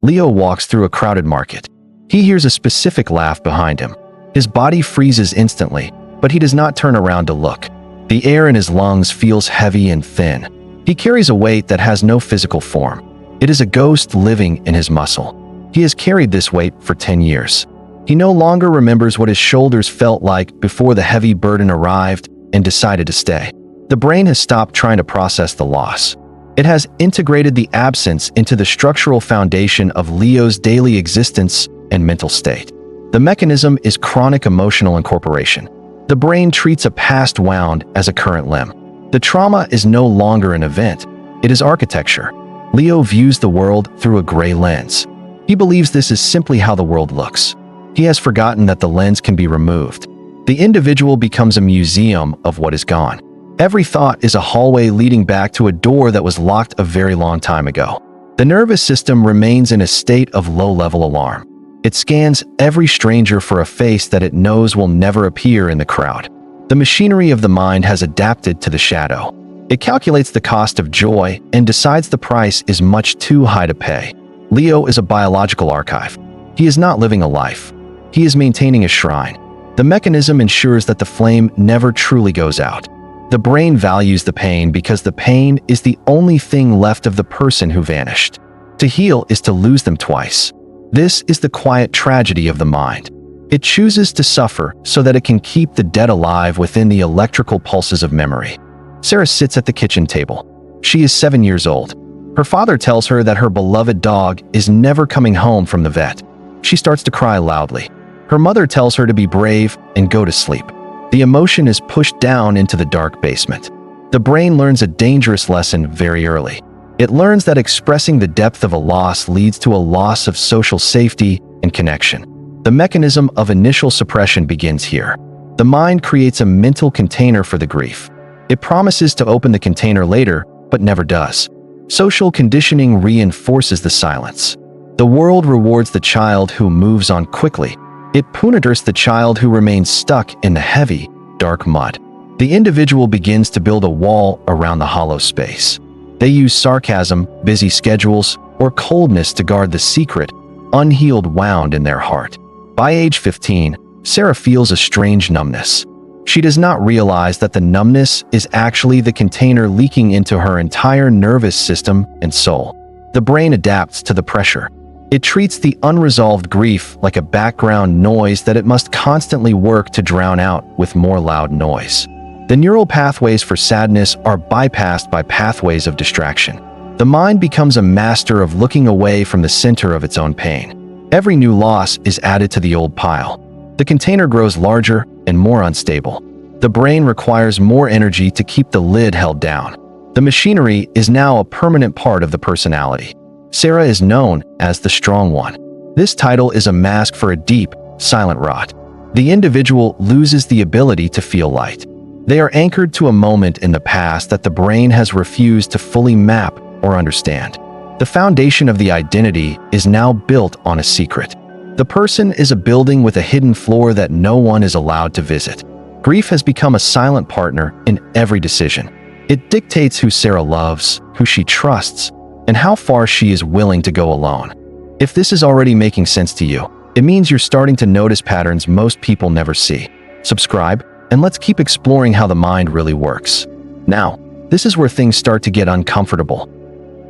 Leo walks through a crowded market. He hears a specific laugh behind him. His body freezes instantly, but he does not turn around to look. The air in his lungs feels heavy and thin. He carries a weight that has no physical form. It is a ghost living in his muscle. He has carried this weight for 10 years. He no longer remembers what his shoulders felt like before the heavy burden arrived and decided to stay. The brain has stopped trying to process the loss. It has integrated the absence into the structural foundation of Leo's daily existence and mental state. The mechanism is chronic emotional incorporation. The brain treats a past wound as a current limb. The trauma is no longer an event, it is architecture. Leo views the world through a gray lens. He believes this is simply how the world looks. He has forgotten that the lens can be removed. The individual becomes a museum of what is gone. Every thought is a hallway leading back to a door that was locked a very long time ago. The nervous system remains in a state of low-level alarm. It scans every stranger for a face that it knows will never appear in the crowd. The machinery of the mind has adapted to the shadow. It calculates the cost of joy and decides the price is much too high to pay. Leo is a biological archive. He is not living a life. He is maintaining a shrine. The mechanism ensures that the flame never truly goes out. The brain values the pain because the pain is the only thing left of the person who vanished. To heal is to lose them twice. This is the quiet tragedy of the mind. It chooses to suffer so that it can keep the dead alive within the electrical pulses of memory. Sarah sits at the kitchen table. She is 7 years old. Her father tells her that her beloved dog is never coming home from the vet. She starts to cry loudly. Her mother tells her to be brave and go to sleep. The emotion is pushed down into the dark basement. The brain learns a dangerous lesson very early. It learns that expressing the depth of a loss leads to a loss of social safety and connection. The mechanism of initial suppression begins here. The mind creates a mental container for the grief. It promises to open the container later, but never does. Social conditioning reinforces the silence. The world rewards the child who moves on quickly. It punitors the child who remains stuck in the heavy, dark mud. The individual begins to build a wall around the hollow space. They use sarcasm, busy schedules, or coldness to guard the secret, unhealed wound in their heart. By age 15, Sarah feels a strange numbness. She does not realize that the numbness is actually the container leaking into her entire nervous system and soul. The brain adapts to the pressure. It treats the unresolved grief like a background noise that it must constantly work to drown out with more loud noise. The neural pathways for sadness are bypassed by pathways of distraction. The mind becomes a master of looking away from the center of its own pain. Every new loss is added to the old pile. The container grows larger and more unstable. The brain requires more energy to keep the lid held down. The machinery is now a permanent part of the personality. Sarah is known as the strong one. This title is a mask for a deep, silent rot. The individual loses the ability to feel light. They are anchored to a moment in the past that the brain has refused to fully map or understand. The foundation of the identity is now built on a secret. The person is a building with a hidden floor that no one is allowed to visit. Grief has become a silent partner in every decision. It dictates who Sarah loves, who she trusts, and how far she is willing to go alone. If this is already making sense to you, it means you're starting to notice patterns most people never see. Subscribe, and let's keep exploring how the mind really works. Now, this is where things start to get uncomfortable.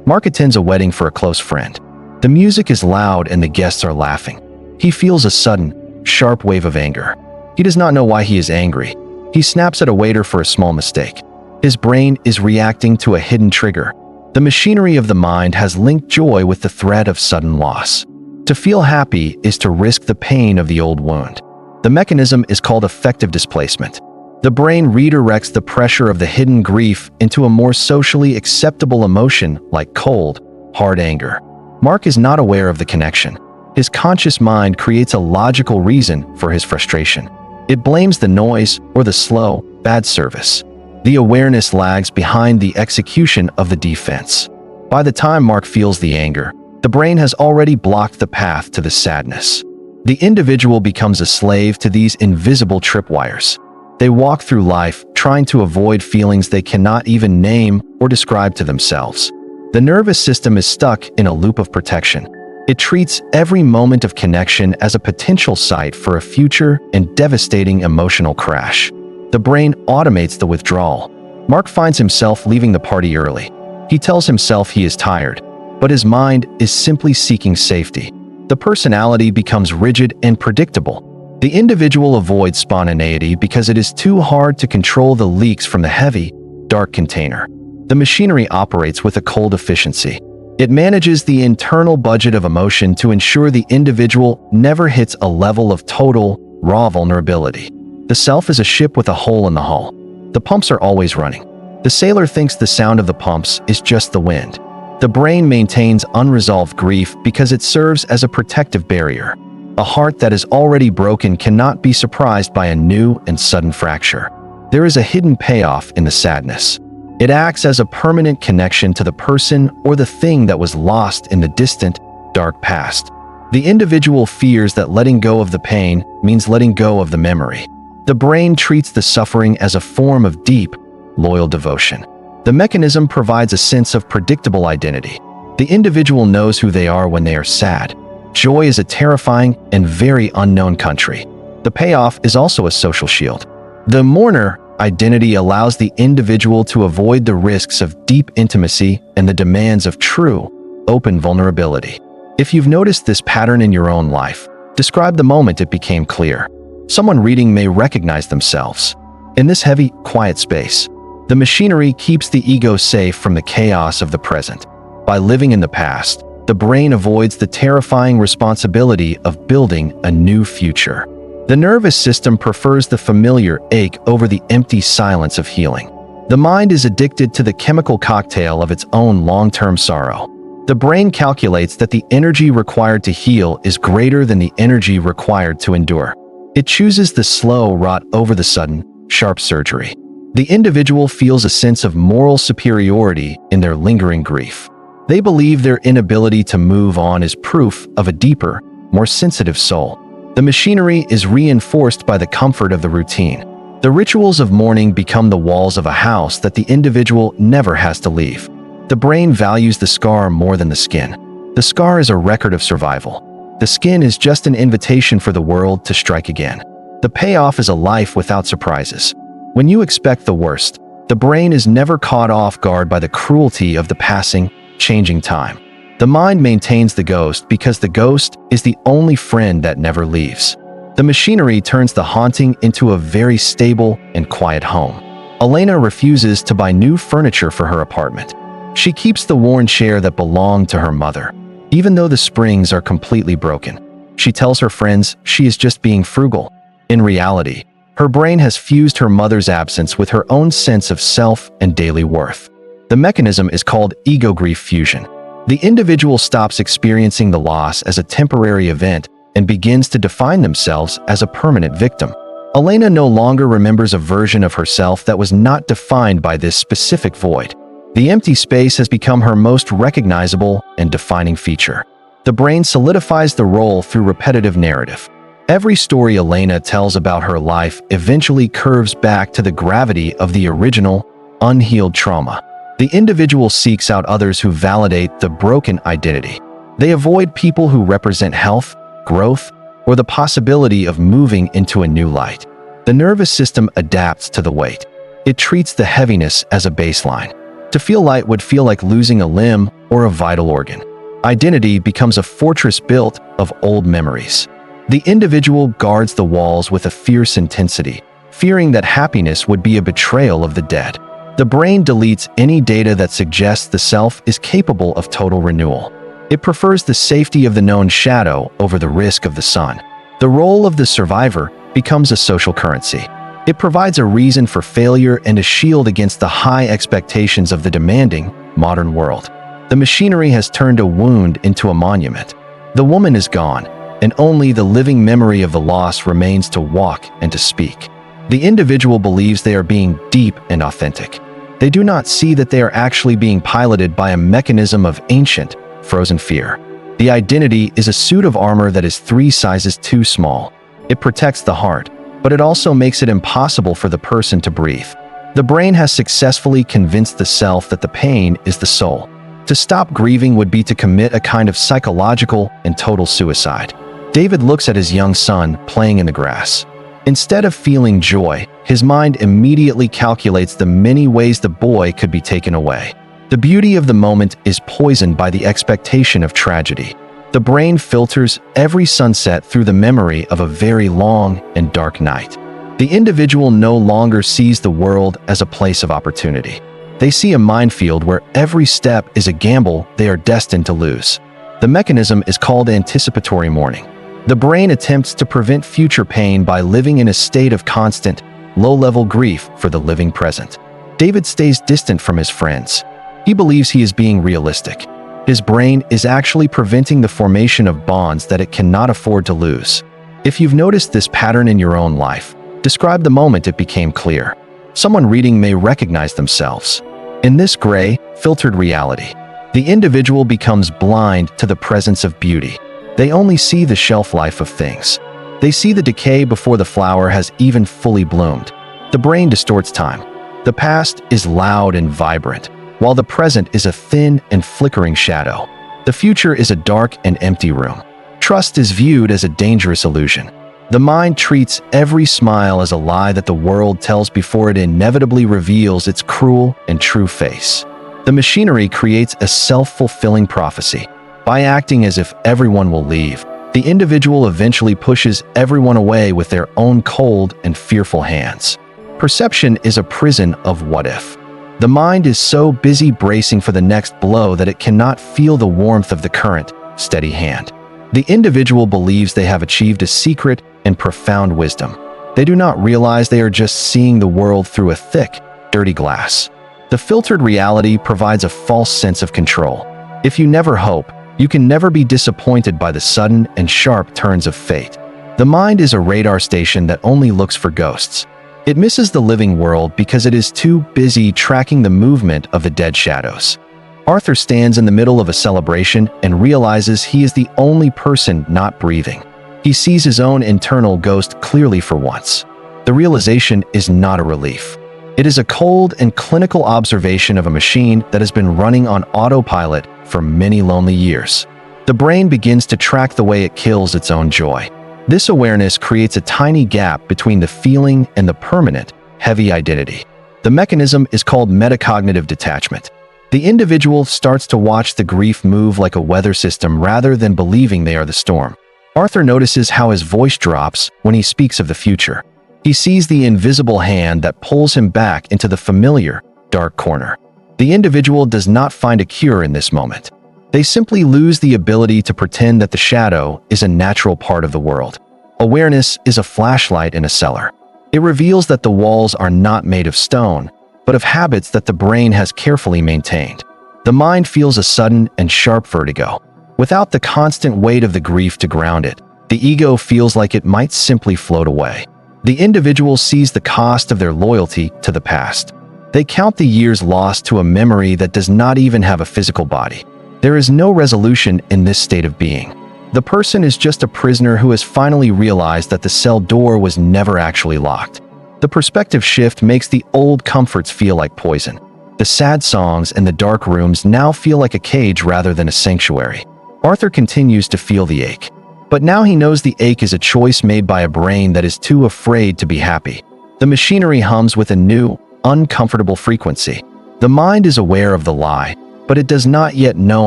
Mark attends a wedding for a close friend. The music is loud and the guests are laughing. He feels a sudden, sharp wave of anger. He does not know why he is angry. He snaps at a waiter for a small mistake. His brain is reacting to a hidden trigger. The machinery of the mind has linked joy with the threat of sudden loss. To feel happy is to risk the pain of the old wound. The mechanism is called affective displacement. The brain redirects the pressure of the hidden grief into a more socially acceptable emotion like cold, hard anger. Mark is not aware of the connection. His conscious mind creates a logical reason for his frustration. It blames the noise or the slow, bad service. The awareness lags behind the execution of the defense. By the time Mark feels the anger, the brain has already blocked the path to the sadness. The individual becomes a slave to these invisible tripwires. They walk through life trying to avoid feelings they cannot even name or describe to themselves. The nervous system is stuck in a loop of protection. It treats every moment of connection as a potential site for a future and devastating emotional crash. The brain automates the withdrawal. Mark finds himself leaving the party early. He tells himself he is tired, but his mind is simply seeking safety. The personality becomes rigid and predictable. The individual avoids spontaneity because it is too hard to control the leaks from the heavy, dark container. The machinery operates with a cold efficiency. It manages the internal budget of emotion to ensure the individual never hits a level of total, raw vulnerability. The self is a ship with a hole in the hull. The pumps are always running. The sailor thinks the sound of the pumps is just the wind. The brain maintains unresolved grief because it serves as a protective barrier. A heart that is already broken cannot be surprised by a new and sudden fracture. There is a hidden payoff in the sadness. It acts as a permanent connection to the person or the thing that was lost in the distant, dark past. The individual fears that letting go of the pain means letting go of the memory. The brain treats the suffering as a form of deep, loyal devotion. The mechanism provides a sense of predictable identity. The individual knows who they are when they are sad. Joy is a terrifying and very unknown country. The payoff is also a social shield. The mourner identity allows the individual to avoid the risks of deep intimacy and the demands of true, open vulnerability. If you've noticed this pattern in your own life, describe the moment it became clear. Someone reading may recognize themselves. In this heavy, quiet space, the machinery keeps the ego safe from the chaos of the present. By living in the past, the brain avoids the terrifying responsibility of building a new future. The nervous system prefers the familiar ache over the empty silence of healing. The mind is addicted to the chemical cocktail of its own long-term sorrow. The brain calculates that the energy required to heal is greater than the energy required to endure. It chooses the slow rot over the sudden, sharp surgery. The individual feels a sense of moral superiority in their lingering grief. They believe their inability to move on is proof of a deeper, more sensitive soul. The machinery is reinforced by the comfort of the routine. The rituals of mourning become the walls of a house that the individual never has to leave. The brain values the scar more than the skin. The scar is a record of survival. The skin is just an invitation for the world to strike again. The payoff is a life without surprises. When you expect the worst, the brain is never caught off guard by the cruelty of the passing, changing time. The mind maintains the ghost because the ghost is the only friend that never leaves. The machinery turns the haunting into a very stable and quiet home. Elena refuses to buy new furniture for her apartment. She keeps the worn chair that belonged to her mother, even though the springs are completely broken. She tells her friends she is just being frugal. In reality, her brain has fused her mother's absence with her own sense of self and daily worth. The mechanism is called ego grief fusion. The individual stops experiencing the loss as a temporary event and begins to define themselves as a permanent victim. Elena no longer remembers a version of herself that was not defined by this specific void. The empty space has become her most recognizable and defining feature. The brain solidifies the role through repetitive narrative. Every story Elena tells about her life eventually curves back to the gravity of the original, unhealed trauma. The individual seeks out others who validate the broken identity. They avoid people who represent health, growth, or the possibility of moving into a new light. The nervous system adapts to the weight. It treats the heaviness as a baseline. To feel light would feel like losing a limb or a vital organ. Identity becomes a fortress built of old memories. The individual guards the walls with a fierce intensity, fearing that happiness would be a betrayal of the dead. The brain deletes any data that suggests the self is capable of total renewal. It prefers the safety of the known shadow over the risk of the sun. The role of the survivor becomes a social currency. It provides a reason for failure and a shield against the high expectations of the demanding, modern world. The machinery has turned a wound into a monument. The woman is gone, and only the living memory of the loss remains to walk and to speak. The individual believes they are being deep and authentic. They do not see that they are actually being piloted by a mechanism of ancient, frozen fear. The identity is a suit of armor that is 3 sizes too small. It protects the heart, but it also makes it impossible for the person to breathe. The brain has successfully convinced the self that the pain is the soul. To stop grieving would be to commit a kind of psychological and total suicide. David looks at his young son playing in the grass. Instead of feeling joy, his mind immediately calculates the many ways the boy could be taken away. The beauty of the moment is poisoned by the expectation of tragedy. The brain filters every sunset through the memory of a very long and dark night. The individual no longer sees the world as a place of opportunity. They see a minefield where every step is a gamble they are destined to lose. The mechanism is called anticipatory mourning. The brain attempts to prevent future pain by living in a state of constant, low-level grief for the living present. David stays distant from his friends. He believes he is being realistic. His brain is actually preventing the formation of bonds that it cannot afford to lose. If you've noticed this pattern in your own life, describe the moment it became clear. Someone reading may recognize themselves. In this gray, filtered reality, the individual becomes blind to the presence of beauty. They only see the shelf life of things. They see the decay before the flower has even fully bloomed. The brain distorts time. The past is loud and vibrant, while the present is a thin and flickering shadow. The future is a dark and empty room. Trust is viewed as a dangerous illusion. The mind treats every smile as a lie that the world tells before it inevitably reveals its cruel and true face. The machinery creates a self-fulfilling prophecy. By acting as if everyone will leave, the individual eventually pushes everyone away with their own cold and fearful hands. Perception is a prison of what if. The mind is so busy bracing for the next blow that it cannot feel the warmth of the current, steady hand. The individual believes they have achieved a secret and profound wisdom. They do not realize they are just seeing the world through a thick, dirty glass. The filtered reality provides a false sense of control. If you never hope, you can never be disappointed by the sudden and sharp turns of fate. The mind is a radar station that only looks for ghosts. It misses the living world because it is too busy tracking the movement of the dead shadows. Arthur stands in the middle of a celebration and realizes he is the only person not breathing. He sees his own internal ghost clearly for once. The realization is not a relief. It is a cold and clinical observation of a machine that has been running on autopilot for many lonely years. The brain begins to track the way it kills its own joy. This awareness creates a tiny gap between the feeling and the permanent, heavy identity. The mechanism is called metacognitive detachment. The individual starts to watch the grief move like a weather system rather than believing they are the storm. Arthur notices how his voice drops when he speaks of the future. He sees the invisible hand that pulls him back into the familiar, dark corner. The individual does not find a cure in this moment. They simply lose the ability to pretend that the shadow is a natural part of the world. Awareness is a flashlight in a cellar. It reveals that the walls are not made of stone, but of habits that the brain has carefully maintained. The mind feels a sudden and sharp vertigo. Without the constant weight of the grief to ground it, the ego feels like it might simply float away. The individual sees the cost of their loyalty to the past. They count the years lost to a memory that does not even have a physical body. There is no resolution in this state of being. The person is just a prisoner who has finally realized that the cell door was never actually locked. The perspective shift makes the old comforts feel like poison. The sad songs and the dark rooms now feel like a cage rather than a sanctuary. Arthur continues to feel the ache. But now he knows the ache is a choice made by a brain that is too afraid to be happy. The machinery hums with a new, uncomfortable frequency. The mind is aware of the lie, but it does not yet know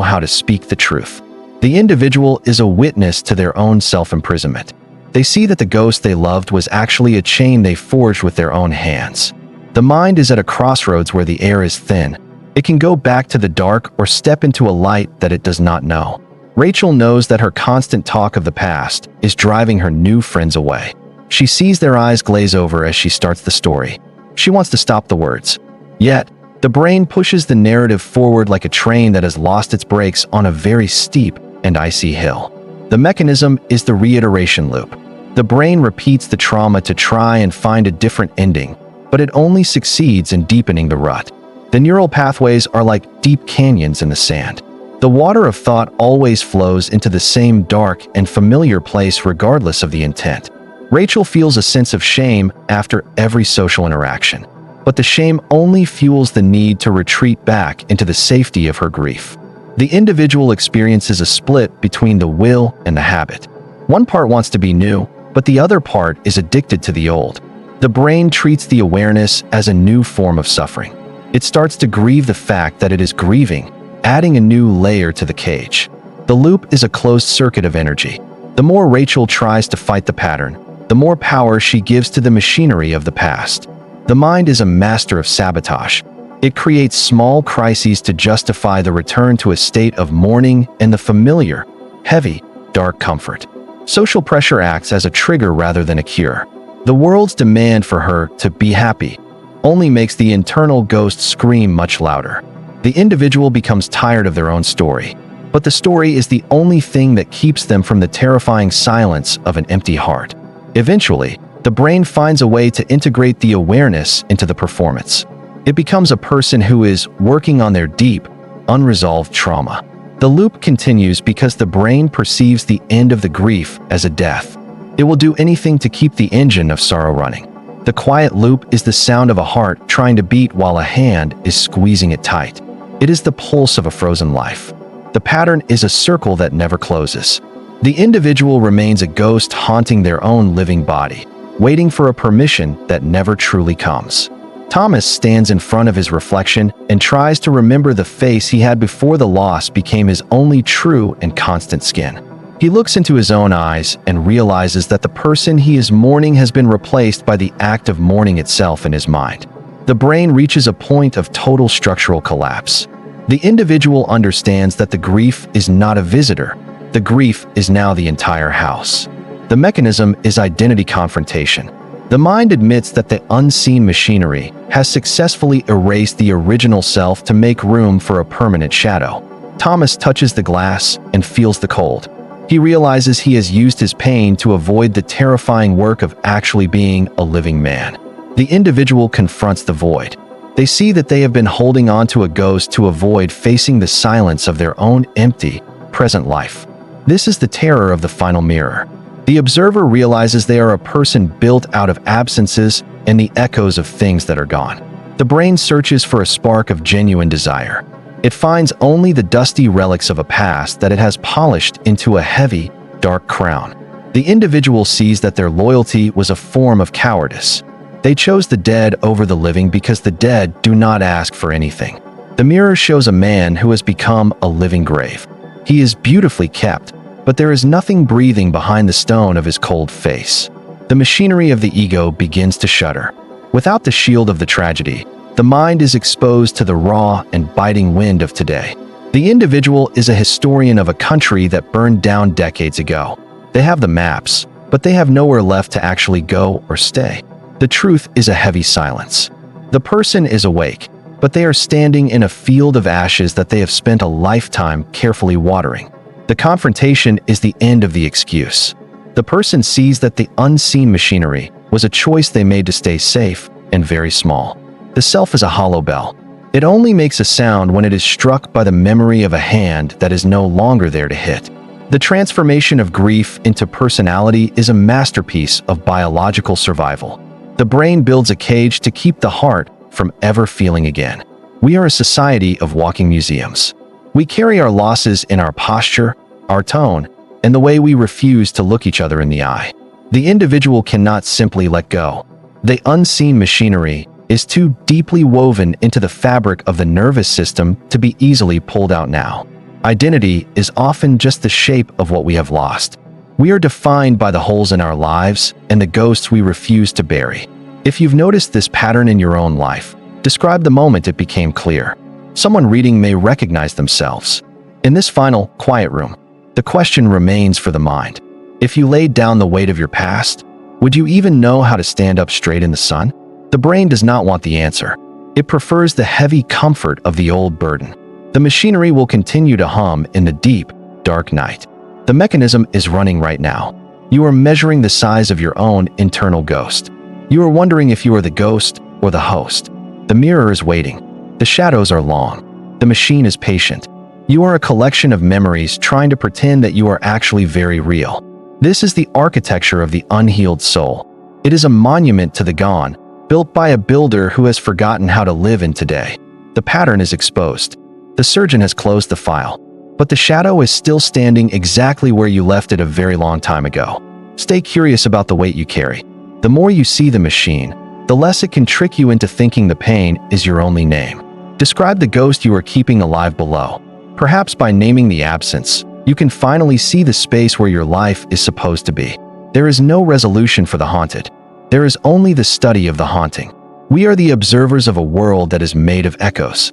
how to speak the truth. The individual is a witness to their own self-imprisonment. They see that the ghost they loved was actually a chain they forged with their own hands. The mind is at a crossroads where the air is thin. It can go back to the dark or step into a light that it does not know. Rachel knows that her constant talk of the past is driving her new friends away. She sees their eyes glaze over as she starts the story. She wants to stop the words. Yet, the brain pushes the narrative forward like a train that has lost its brakes on a very steep and icy hill. The mechanism is the reiteration loop. The brain repeats the trauma to try and find a different ending, but it only succeeds in deepening the rut. The neural pathways are like deep canyons in the sand. The water of thought always flows into the same dark and familiar place regardless of the intent. Rachel feels a sense of shame after every social interaction, but the shame only fuels the need to retreat back into the safety of her grief. The individual experiences a split between the will and the habit. One part wants to be new, but the other part is addicted to the old. The brain treats the awareness as a new form of suffering. It starts to grieve the fact that it is grieving, adding a new layer to the cage. The loop is a closed circuit of energy. The more Rachel tries to fight the pattern, the more power she gives to the machinery of the past. The mind is a master of sabotage. It creates small crises to justify the return to a state of mourning and the familiar, heavy, dark comfort. Social pressure acts as a trigger rather than a cure. The world's demand for her to be happy only makes the internal ghost scream much louder. The individual becomes tired of their own story, but the story is the only thing that keeps them from the terrifying silence of an empty heart. Eventually, the brain finds a way to integrate the awareness into the performance. It becomes a person who is working on their deep, unresolved trauma. The loop continues because the brain perceives the end of the grief as a death. It will do anything to keep the engine of sorrow running. The quiet loop is the sound of a heart trying to beat while a hand is squeezing it tight. It is the pulse of a frozen life. The pattern is a circle that never closes. The individual remains a ghost haunting their own living body, waiting for a permission that never truly comes. Thomas stands in front of his reflection and tries to remember the face he had before the loss became his only true and constant skin. He looks into his own eyes and realizes that the person he is mourning has been replaced by the act of mourning itself in his mind. The brain reaches a point of total structural collapse. The individual understands that the grief is not a visitor. The grief is now the entire house. The mechanism is identity confrontation. The mind admits that the unseen machinery has successfully erased the original self to make room for a permanent shadow. Thomas touches the glass and feels the cold. He realizes he has used his pain to avoid the terrifying work of actually being a living man. The individual confronts the void. They see that they have been holding on to a ghost to avoid facing the silence of their own empty, present life. This is the terror of the final mirror. The observer realizes they are a person built out of absences and the echoes of things that are gone. The brain searches for a spark of genuine desire. It finds only the dusty relics of a past that it has polished into a heavy, dark crown. The individual sees that their loyalty was a form of cowardice. They chose the dead over the living because the dead do not ask for anything. The mirror shows a man who has become a living grave. He is beautifully kept, but there is nothing breathing behind the stone of his cold face. The machinery of the ego begins to shudder. Without the shield of the tragedy, the mind is exposed to the raw and biting wind of today. The individual is a historian of a country that burned down decades ago. They have the maps, but they have nowhere left to actually go or stay. The truth is a heavy silence. The person is awake, but they are standing in a field of ashes that they have spent a lifetime carefully watering. The confrontation is the end of the excuse. The person sees that the unseen machinery was a choice they made to stay safe and very small. The self is a hollow bell. It only makes a sound when it is struck by the memory of a hand that is no longer there to hit. The transformation of grief into personality is a masterpiece of biological survival. The brain builds a cage to keep the heart from ever feeling again. We are a society of walking museums. We carry our losses in our posture, our tone, and the way we refuse to look each other in the eye. The individual cannot simply let go. The unseen machinery is too deeply woven into the fabric of the nervous system to be easily pulled out now. Identity is often just the shape of what we have lost. We are defined by the holes in our lives and the ghosts we refuse to bury. If you've noticed this pattern in your own life, describe the moment it became clear. Someone reading may recognize themselves. In this final, quiet room, the question remains for the mind. If you laid down the weight of your past, would you even know how to stand up straight in the sun? The brain does not want the answer. It prefers the heavy comfort of the old burden. The machinery will continue to hum in the deep, dark night. The mechanism is running right now. You are measuring the size of your own internal ghost. You are wondering if you are the ghost or the host. The mirror is waiting. The shadows are long. The machine is patient. You are a collection of memories trying to pretend that you are actually very real. This is the architecture of the unhealed soul. It is a monument to the gone, built by a builder who has forgotten how to live in today. The pattern is exposed. The surgeon has closed the file. but the shadow is still standing exactly where you left it a very long time ago. Stay curious about the weight you carry. The more you see the machine, the less it can trick you into thinking the pain is your only name. Describe the ghost you are keeping alive below. Perhaps by naming the absence, you can finally see the space where your life is supposed to be. There is no resolution for the haunted. There is only the study of the haunting. We are the observers of a world that is made of echoes.